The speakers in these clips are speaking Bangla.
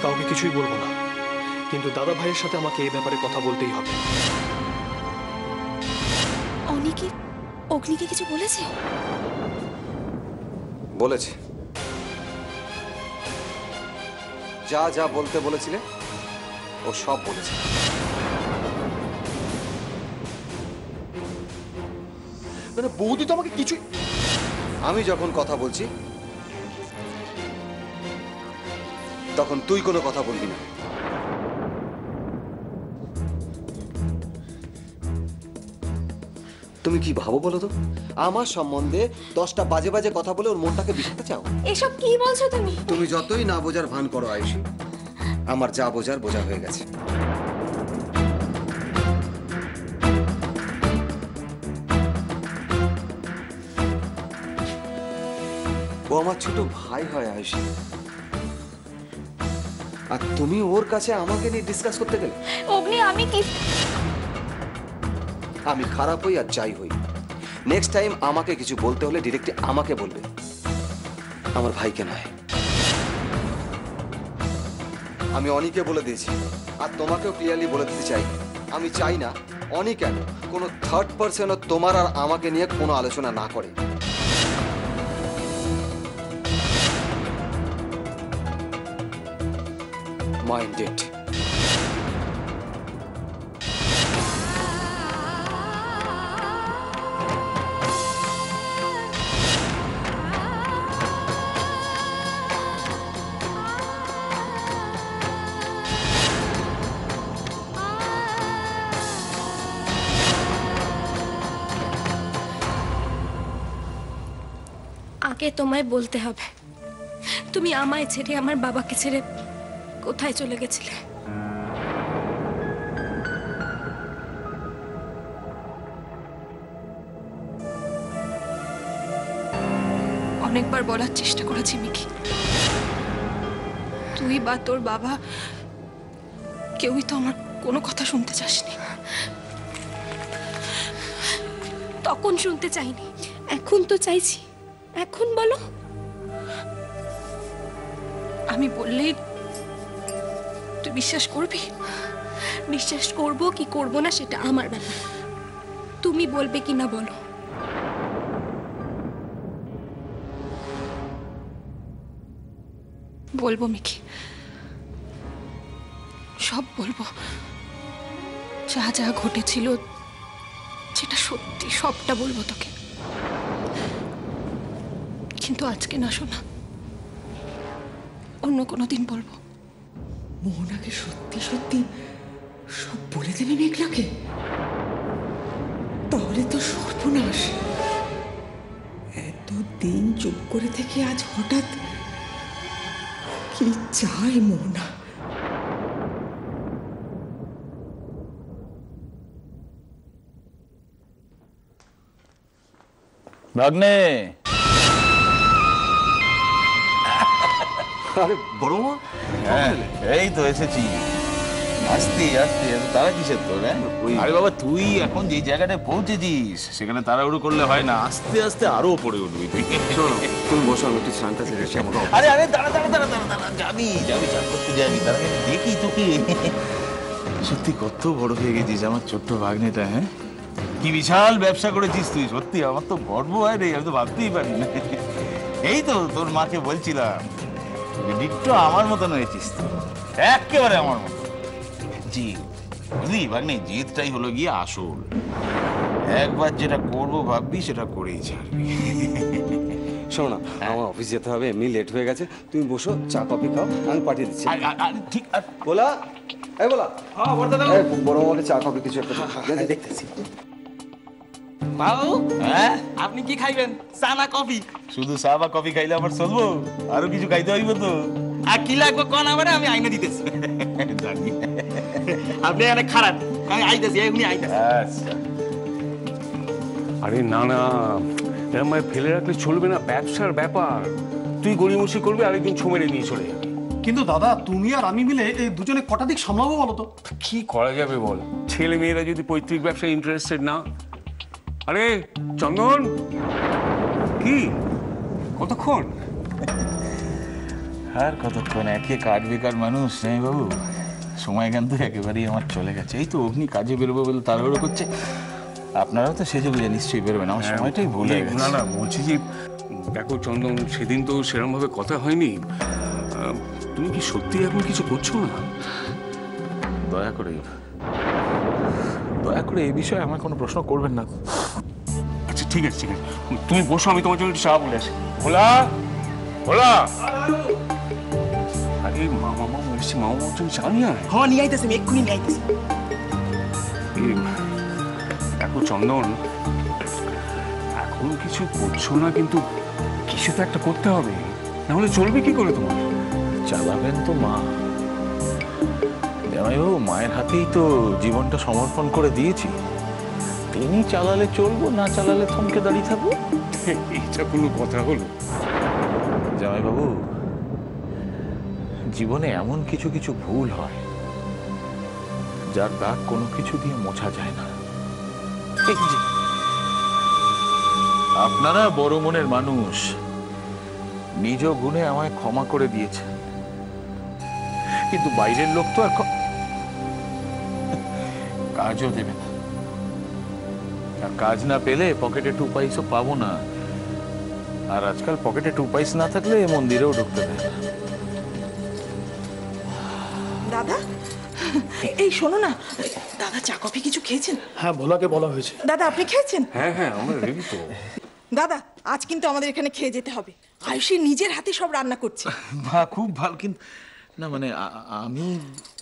কাউকে কিছুই বলবো না, কিন্তু দাদা ভাইয়ের সাথে আমাকে এই ব্যাপারে কথা বলতেই হবে। অনিকে অগ্নিকে কিছু বলেছে? বলেছে, যা যা বলতে বলেছিলে ও সব বলেছে। মানে বৌদি তো আমাকে কিছুই... আমি যখন কথা বলছি তখন তুই কোনো কথা বলবি না। তুমি কি ভাবো বলো তো, আমার সম্বন্ধে 10টা বাজে বাজে কথা বলে ওর মনটাকে বিষাতে চাও? এসব কি বলছো তুমি? তুমি যতই না বোঝার ভান করো আয়ুষী, আমার যা বোঝার বোঝা হয়ে গেছে। ও আমার ছোট ভাই হয় আয়ুষী, আর তুমি ওর কাছে আমাকে নিয়ে ডিসকাস করতে গেলে? অগ্নি আমি কি... আমি খারাপ হই আর যাই হই, নেক্সট টাইম আমাকে কিছু বলতে হলে ডিরেক্টলি আমাকে বলবে, আমার ভাইকে নয়। আমি অনিকে বলে দিয়েছি, আর তোমাকেও ক্লিয়ারলি বলে দিতে চাই, আমি চাই না অনি কেন কোনো থার্ড পার্সনও তোমার আর আমাকে নিয়ে কোনো আলোচনা না করে। মাইন্ডেড। আগে তোমায় বলতে হবে, তুমি আমায় ছেড়ে আমার বাবাকে ছেড়ে কোথায় চলে গেছিলে? অনেকবার বলার চেষ্টা করেছি মিকি, তুই বা তোর বাবা কেউই তো আমার কোনো কথা শুনতে চাসনি। তখন শুনতে চাইনি, এখন তো চাইছি। এখন বলো, আমি বললেই তুই বিশ্বাস করবি? বিশ্বাস করব কি করব না সেটা আমার ব্যাপার, তুমি বলবে কি না বলো। বলবো মিকি, সব বলবো, যা যা ঘটেছিল, যেটা সত্যি সবটা বলবো তোকে, কিন্তু আজকে না শোনা, অন্য কোনো দিন বলবো। মোহনাকে সত্যি সত্যি সব বলে দেবে মেঘলাকে? তাহলে তো সর্বনাশ। এতদিন চুপ করে থেকে আজ হঠাৎ কি চায় মোহনা? ভাগ্নে, আরে বড় মা, হ্যাঁ এই তো এসেছি। আস্তে আস্তে তারা কিসের তোর? আরে বাবা, তুই এখন যে জায়গাটায় পৌঁছেছিস সেখানে তাড়াহুড়ো করলে হয় না, আস্তে আস্তে আরো উপরে উঠবি তুই। তুমি বসো, আমি একটু স্নানটা সেরে এসে আমাকে... আরে আরে দাঁড়া দাঁড়া দাঁড়া দাঁড়া দাঁড়া, যাবি যাবি চান করতে যাবি, তার আগে দেখি তোকে। সত্যি কত বড় হয়ে গেছিস আমার ছোট্ট ভাগ্নেটা। হ্যাঁ, কি বিশাল ব্যবসা করেছিস তুই, সত্যি আমার তো গর্ব হয় রে, আমি তো ভাবতেই পারি না। এই তো তোর মাকে বলছিলাম, ডিট্টো আমার মতন হয়েছিস তো, একেবারে আমার মতো। জি বুঝলি ভাগ্নে, জিতটাই হলো গিয়ে আসল। একবার যেটা করবো ভাববি সেটা করেই ছাড়বি। শোনো না, আমার অফিস যেতে হবে, এমনি লেট হয়ে গেছে, তুমি বসো, চা কফি খাও, আমি পাঠিয়ে দিচ্ছি। ঠিক বলা, এই বলা, বড় মামাকে চা কফি কিছু একটা দেখতেছি। বাবু, আপনি কি খাইবেন, চা না কফি? শুধু চা বা কফি খাইলে আমার চলবো, আরো কিছু খাইতে হইব তো। আর কি লাগবে কোন আমারে, আমি আইনে দিতেছি। জানি আপনি অনেক খারাপ, আমি আইতেছি, এখনই আইতেছি। আচ্ছা। আরে না না, এরকম ফেলে রাখলে চলবে না, ব্যবসার ব্যাপার। তুই গড়িমসি করবি, আরেকদিন ছমেরে নিয়ে চলে যাবে। কিন্তু দাদা, তুমি আর আমি মিলে এই দুজনে কটা দিক সামলাবো বলো তো? কি করা যাবে বল, ছেলে মেয়েরা যদি পৈতৃক ব্যবসায় ইন্টারেস্টেড না। আরে চন্দন, কি কতক্ষণ? আর কতক্ষণ একে কাজ বেকার মানুষ নেই বাবু, সময় জ্ঞান তো একেবারেই আমার চলে গেছে। এই তো অগ্নি কাজে বেরোবো বলে তাড়াহুড়ো করছে, আপনারাও তো সেজে বুঝে নিশ্চয়ই বেরোবেন, আমার সময়টাই ভুল হয়ে গেছে। না না, বলছি যে দেখো চন্দন, সেদিন তো সেরকম ভাবে কথা হয়নি। তুমি কি সত্যি এখন কিছু করছো না? দয়া করে এই বিষয়ে আমার কোনো প্রশ্ন করবেন না। আচ্ছা ঠিক আছে ঠিক আছে, তুমি বসো, আমি তোমার জন্য একটু চা বলে আসি। ভোলা ভোলা, আরে মামা এসছি, মামা জন্য চা নিয়ে আয়। হ্যাঁ নিয়ে আইতেছি, আমি এক্ষুনি নিয়ে আইতেছি। দেখো চন্দন, এখন কিছু করছো না, কিন্তু কিছু তো একটা করতে হবে, নাহলে চলবে কি করে তোমার? চালাবেন তো মা। জামাইবাবু, মায়ের হাতেই তো জীবনটা সমর্পণ করে দিয়েছি, তিনি চালালে চলবো, না চালালে থমকে দাঁড়িয়ে থাকবো। এইটা কোনো কথা হলো? জামাইবাবু, জীবনে এমন কিছু কিছু ভুল হয় যার দাগ কোনো কিছু দিয়ে মোছা যায় না। এই যে আপনারা বড় মনের মানুষ, নিজ গুণে আমায় ক্ষমা করে দিয়েছেন, কিন্তু বাইরের লোক তো আর কাজও দেবে না, আর কাজ না পেলে পকেটে 2 পয়সা পাবো না, আর আজকাল পকেটে 2 পয়সা না থাকলে মন্দিরেও ঢুকতে দেয় না। দাদা, এই শোনো না, দাদা চা কফি কিছু খেয়েছেন? হ্যাঁ, ভোলাকে বলা হয়েছে। দাদা আপনি খেয়েছেন? হ্যাঁ হ্যাঁ, আমরা রেডি তো। দাদা আজ কিন্তু আমাদের এখানে খেয়ে যেতে হবে, আয়ুষী নিজের হাতে সব রান্না করছে। খুব ভালো, কিন্তু না মানে আমি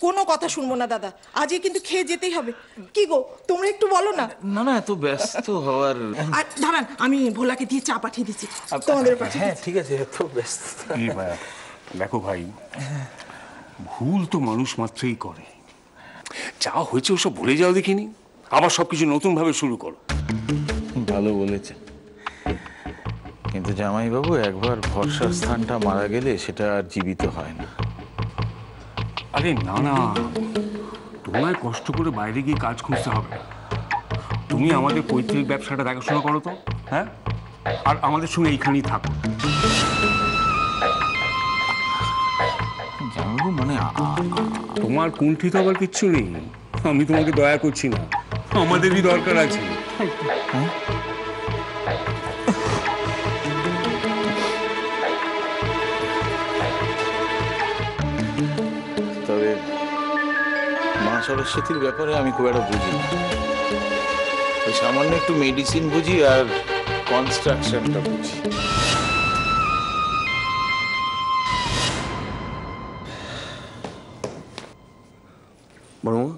কোনো কথা শুনবো না দাদা, আজকে কিন্তু খেয়ে যেতেই হবে। কি গো, তোমরা একটু বলো না। না না, এত ব্যস্ত হওয়ার। আর দাঁড়ান, আমি ভোলাকে দিয়ে চা পাঠিয়ে দিচ্ছি তোমাদের পাঠিয়ে হ্যাঁ দিচ্ছি। ঠিক আছে, এত ব্যস্ত। দেখো ভাই, ভুল তো মানুষ মাত্রই করে, যা হয়েছে ওসব ভুলে যাও দেখিনি, আবার সবকিছু নতুন ভাবে শুরু করো। ভালো বলেছে, কিন্তু জামাইবাবু, একবার ভরসার স্থানটা মারা গেলে সেটা আর জীবিত হয় না। আরে না না, তোমায় কষ্ট করে বাইরে গিয়ে কাজ খুঁজতে হবে না, তুমি আমাদের পৈতৃক ব্যবসাটা দেখাশোনা করো তো, হ্যাঁ, আর আমাদের সঙ্গে এইখানেই থাকো। জামাইবাবু মানে তোমার কুণ্ঠিত আবার কিচ্ছু নেই, আমি তোমাকে দয়া করছি না, আমাদেরই দরকার আছে। তবে মা সরস্বতীর ব্যাপারে আমি খুব একটা বুঝি না, ওই সামান্য একটু মেডিসিন বুঝি আর কনস্ট্রাকশনটা বুঝি। বড় মা,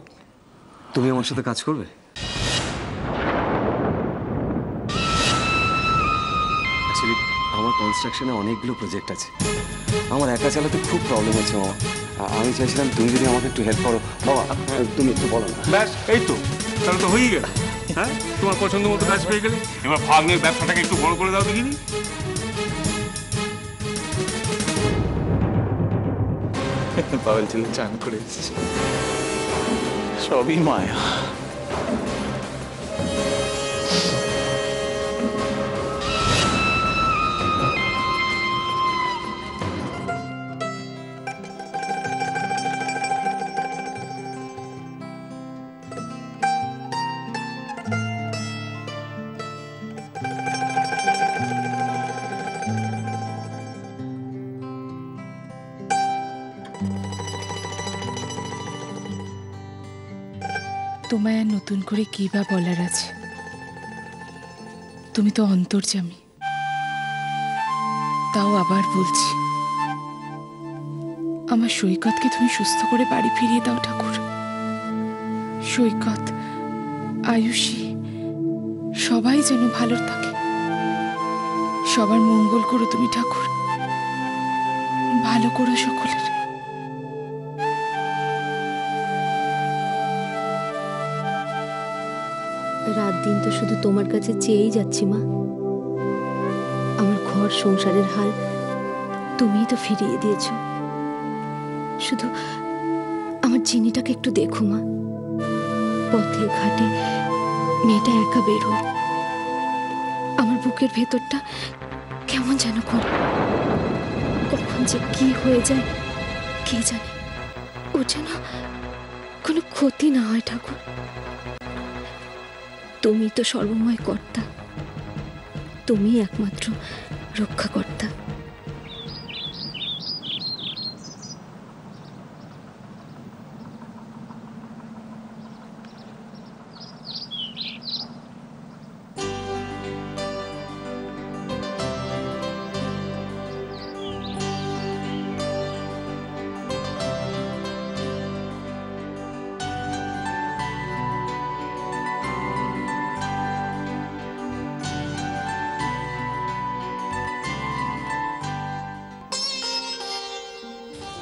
তুমি আমার সাথে কাজ করবে? অ্যাকচুয়ালি আমার কনস্ট্রাকশনে অনেকগুলো প্রজেক্ট আছে, আমার একা চালাতে খুব প্রবলেম হচ্ছে মামা। আমি চাইছিলাম তুমি যদি আমাকে একটু হেল্প করো। বাবা তুমি একটু বলো না। ব্যাস, এই তো, তাহলে তো হয়েই গেল। হ্যাঁ, তোমার পছন্দ মতো কাজ পেয়ে গেলে, এবার ভাগ্নের ব্যবসাটাকে একটু বড় করে দাও দেখিনি। পাগল ছেলে চান করে এসেছে, সবই মায়া। তোমায় আর নতুন করে কি বা বলার আছে, তুমি তো অন্তর্যামী। তাও আবার বলছি, আমার সৈকতকে তুমি সুস্থ করে বাড়ি ফিরিয়ে দাও ঠাকুর। সৈকত, আয়ুষী, সবাই যেন ভালো থাকে, সবার মঙ্গল করো তুমি ঠাকুর, ভালো করো সকলের। রাত দিন তো শুধু তোমার কাছে চেয়েই যাচ্ছি মা, আমার ঘর সংসারের হাল তুমিই তো ফিরিয়ে দিয়েছো। শুধু আমার জিনিটাকে একটু দেখো মা, পথে ঘাটে মেয়েটা একা বেরো, আমার বুকের ভেতরটা কেমন যেন করে। কখন কখন যে কি হয়ে যায় কে জানে। ও যেন কোনো ক্ষতি না হয় ঠাকুর। তুমি তো সর্বময় কর্তা, তুমি একমাত্র রক্ষাকর্তা।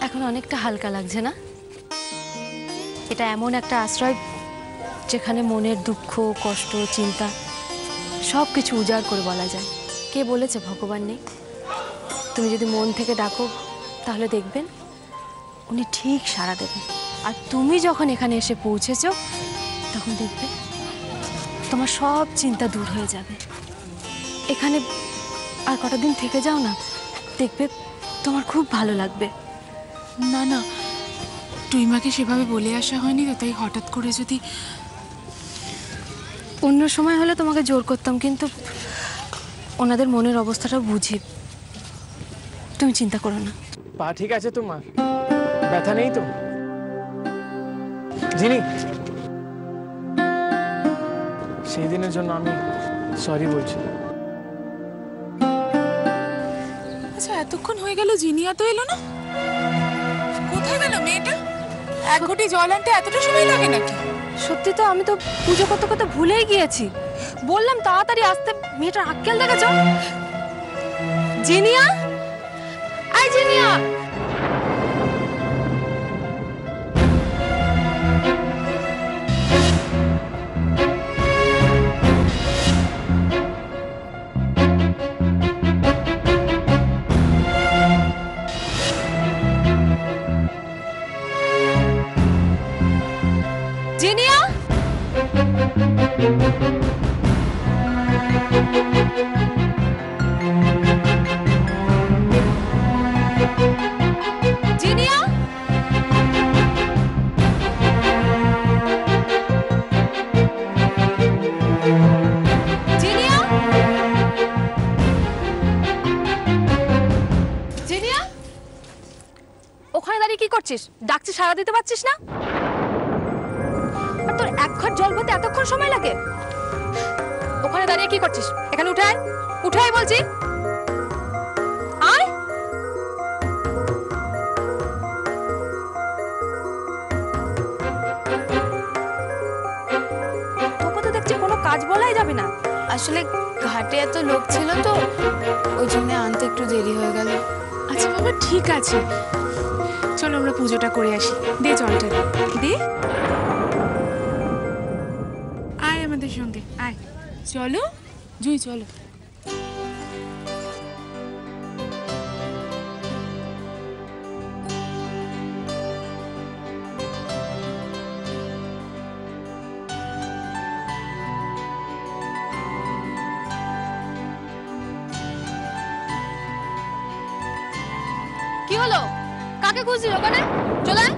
এখন অনেকটা হালকা লাগছে না? এটা এমন একটা আশ্রয় যেখানে মনের দুঃখ, কষ্ট, চিন্তা সব কিছু উজাড় করে বলা যায়। কে বলেছে ভগবান নেই? তুমি যদি মন থেকে ডাকো তাহলে দেখবেন উনি ঠিক সাড়া দেবেন। আর তুমি যখন এখানে এসে পৌঁছেছো তখন দেখবে তোমার সব চিন্তা দূর হয়ে যাবে। এখানে আর কটা দিন থেকে যাও না, দেখবে তোমার খুব ভালো লাগবে। না না, টুইমাকে সেভাবে বলে আসা হয়নি তো, তাই হঠাৎ করে যদি অন্য সময় হলে তোমাকে জোর করতাম, কিন্তু ওনাদের মনের অবস্থাটাও বুঝি। তুমি চিন্তা করো না। পা ঠিক আছে তোমার? ব্যথা নেই তো? জিনি, সেই দিনের জন্য আমি সরি বলছি। আচ্ছা, এতক্ষণ হয়ে গেল জিনিয়া তো এলো না, কোথায় গেল মেয়েটা? এক ঘটি জল আনতে এতটা সময় লাগে নাকি? সত্যি তো, আমি তো পুজো করতে করতে ভুলেই গিয়েছি। বললাম তাড়াতাড়ি আসতে, মেয়েটার আক্কেল দেখেছ? জিনিয়া, আই জিনিয়া, জিনিয়া, জিনিয়া, জিনিয়া, জিনিয়া, ওখানে দাঁড়িয়ে কি করছিস? ডাকছি সাড়া দিতে পারছিস না? আর তোর এক ঘট জল ভরতে এতক্ষণ সময় লাগে? ওখানে দাঁড়িয়ে কি করছিস? এখানে উঠে আয়, উঠে আয় বলছি। আয়। তোকে তো দেখছি কোনো কাজ বলাই যাবে না। আসলে ঘাটে এত লোক ছিল তো, ওই জন্য আনতে একটু দেরি হয়ে গেল। আচ্ছা বাবা, ঠিক আছে, চলো আমরা পুজোটা করে আসি। দে জলটা, দে। আয় আমাদের সঙ্গে, আয়। চলো জুই, চলো। কি হলো? কাকে খুঁজছিস ওখানে? চলে আয়।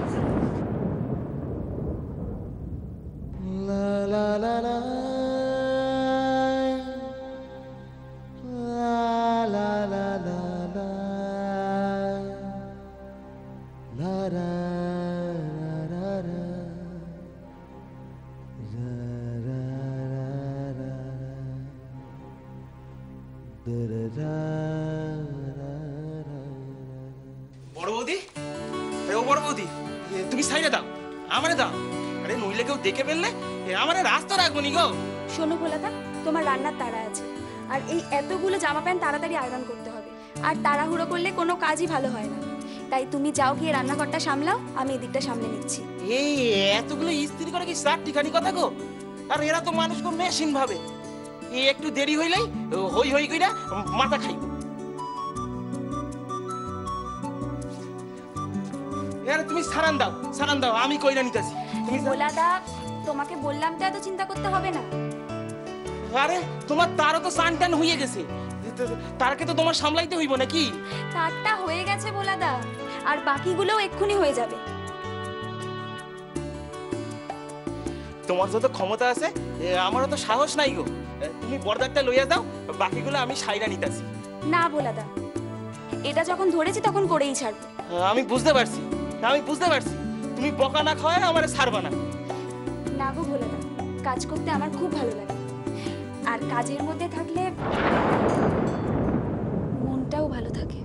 বড় বৌদি, ও বড় বৌদি, তুমি সাইডে দাও, আমারে দাও। আরে নইলে কেউ দেখে ফেললে আমারে রাস্তা রাখবো নি গো। শোনো ভোলাদা, তোমার রান্নার তাড়া আছে, আর এই এতগুলো জামা প্যান্ট তাড়াতাড়ি আয়রন করতে হবে, আর তাড়াহুড়ো করলে কোনো কাজই ভালো হয় না। তাই তুমি যাও, গিয়ে রান্নাঘরটা সামলাও, আমি এদিকটা সামলে নিচ্ছি। এই এতগুলো ইস্ত্রি করে কি চারটিখানি কথা গো? আর এরা তো মানুষকে মেশিন ভাবে। এই একটু দেরি হইলেই হই হই কইরা মাথা খাইব। এর তুমি সারান দাও, সারান দাও, আমি কইরা নিতেছি। তুমি ভোলাদা, তোমাকে বললাম তো এত চিন্তা করতে হবে না। আরে তোমার তারও তো সান টান হয়ে গেছে, তারকে তো তোমার সামলাইতে হইব নাকি? তারটা হয়ে গেছে ভোলাদা, আর বাকিগুলোও এক্ষুনি হয়ে যাবে। তোমার যত ক্ষমতা আছে আমারও তো সাহস নাই গো। তুমি বর্দারটা লইয়া দাও, বাকিগুলো আমি সাইরা নিতাছি। না ভোলাদা, এটা যখন ধরেছি তখন করেই ছাড়বো। আমি বুঝতে পারছি, তুমি বকা না খাওয়ায় আমার ছাড়বা না। না গো ভোলাদা, কাজ করতে আমার খুব ভালো লাগে, আর কাজের মধ্যে থাকলে মনটাও ভালো থাকে।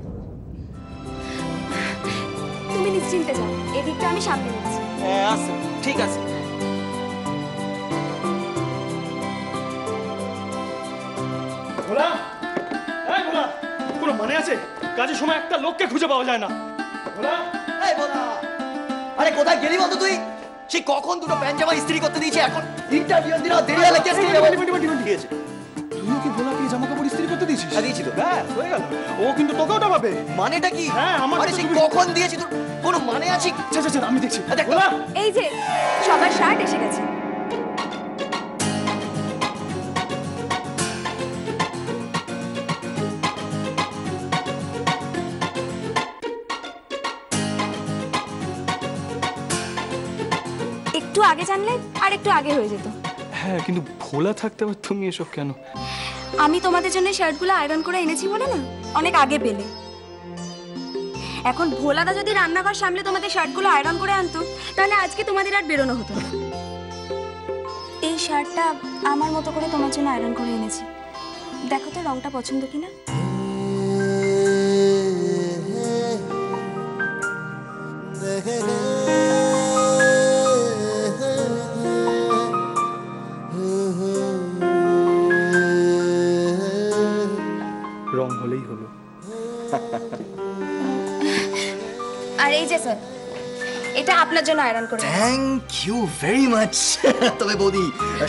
তুমি নিশ্চিন্তে যাও, এদিকটা আমি সামনে নিচ্ছি। আচ্ছা ঠিক আছে। ভোলা, এই ভোলা, কোনো মানে আছে? কাজের সময় একটা লোককে খুঁজে পাওয়া যায় না। ভোলা, এই ভোলা, আরে কোথায় গেলি বলতো তুই? সে কখন দুটো প্যান্ট জামা ইস্ত্রি করতে দিয়েছে, এখন ইন্টারভিউ দিরা দেরি হলে কেস নিয়ে যাবে। দিয়েছে তুইও কি ভোলাকে জামা কাপড় ইস্ত্রি করতে দিয়েছিস? দিয়েছি তো। ব্যাস হয়ে গেল। ও কিন্তু তোকেও ডাবাবে। মানেটা কি? হ্যাঁ, আমার আরে সে কখন দিয়েছি, তোর কোনো মানে আছে? আচ্ছা আমি দেখছি। ভোলা, এই যে সবার শার্ট এসে গেছে। একটু আগে জানলে আর একটু আগে হয়ে যেত। হ্যাঁ, কিন্তু ভোলা থাকতে আবার তুমি এসব কেন? আমি তোমাদের জন্য শার্টগুলো আয়রন করে এনেছি বলে না, অনেক আগে পেলে। এখন ভোলাদা যদি রান্নাঘর সামলে তোমাদের শার্টগুলো আয়রন করে আনতো, তাহলে আজকে তোমাদের আর বেরোনো হতো না। এই শার্টটা আমার মতো করে তোমার জন্য আয়রন করে এনেছি, দেখো তো রংটা পছন্দ কিনা। রং হলেই হলো। আর এই যে স্যার, এটা আপনার জন্য আয়রন করে। Thank you very much. তবে বৌদি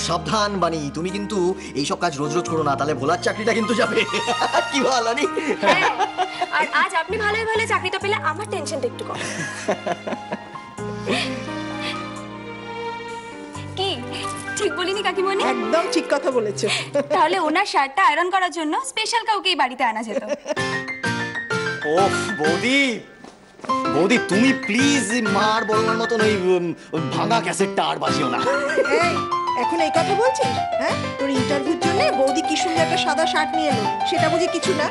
সাবধান বানি, তুমি কিন্তু এইসব কাজ রোজ রোজ করো না, তাহলে ভোলার চাকরিটা কিন্তু যাবে। কি ভালো নি? হ্যাঁ, আর আজ আপনি ভালোই ভালো চাকরিটা পেলে আমার টেনশনটা একটু কম। কি ঠিক বলিনি কাকিমণি? একদম ঠিক কথা বলেছো। তাহলে ওনার শার্টটা আয়রন করার জন্য স্পেশাল কাউকে এই বাড়িতে আনা যেত। ওফ বৌদি, বৌদি তুমি প্লিজ মার বলার মতন ওই ভাঙা ক্যাসেটটা আর বাজিও না। এই এখন এই কথা বলছিস? হ্যাঁ, তোর ইন্টারভিউর জন্য বৌদি কি সুন্দর একটা সাদা শার্ট নিয়ে এলো, সেটা বুঝি কিছু না?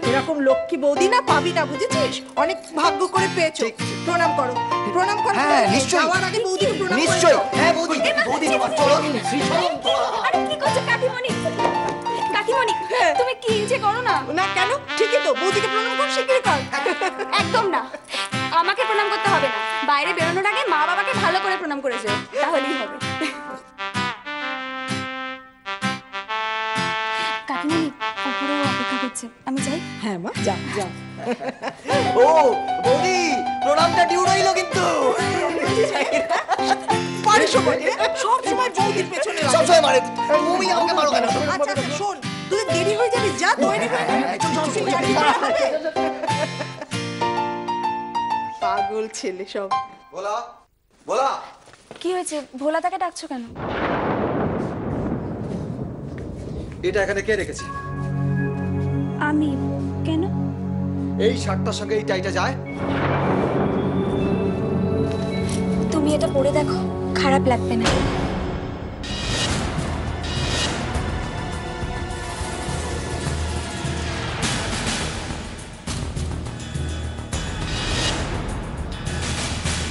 এরকম লক্ষ্মী বৌদি না পাবি না, বুঝেছিস? অনেক ভাগ্য করে পেয়েছো। প্রণাম করো, প্রণাম করো। হ্যাঁ নিশ্চয়ই, যাওয়ার আগে বৌদিকে প্রণাম করো। নিশ্চয়ই। হ্যাঁ বৌদি, বৌদি তোমার চরণ শ্রীচরণ। আরে কি করছো কাকিমণি? কাকিমণি তুমি কি যে করো না। না কেন? ঠিকই তো, বৌদিকে প্রণাম কর, শিগগিরই কর। একদম না, আমাকে প্রণাম করতে হবে না, বাইরে বেরোনোর আগে মা বাবাকে ভালো করে প্রণাম করেছে, তাহলেই হবে। কাকিমণি উপরে অপেক্ষা করছে, আমি যাই। হ্যাঁ মা, যা যা। ও বৌদি, প্রণামটা ডিউ রইলো কিন্তু। পারিস সব সময় বৌদির পেছনে সব সময় মারে, তুমি আমাকে মারো কেন? আচ্ছা শোন, তুই দেরি হয়ে যাবে, যা তৈরি হয়ে পাগল ছেলে সব। ভোলা, ভোলা, কি হয়েছে? ভোলাদাকে ডাকছো কেন? এটা এখানে কে রেখেছে? আমি। কেন? এই শার্টটার সঙ্গে এই টাইটা যায়? তুমি এটা পরে দেখো, খারাপ লাগবে না।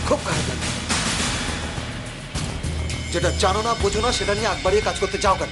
খুব খারাপ লাগে। যেটা জানো না বোঝো না সেটা নিয়ে আগ বাড়িয়ে কাজ করতে চাও কেন?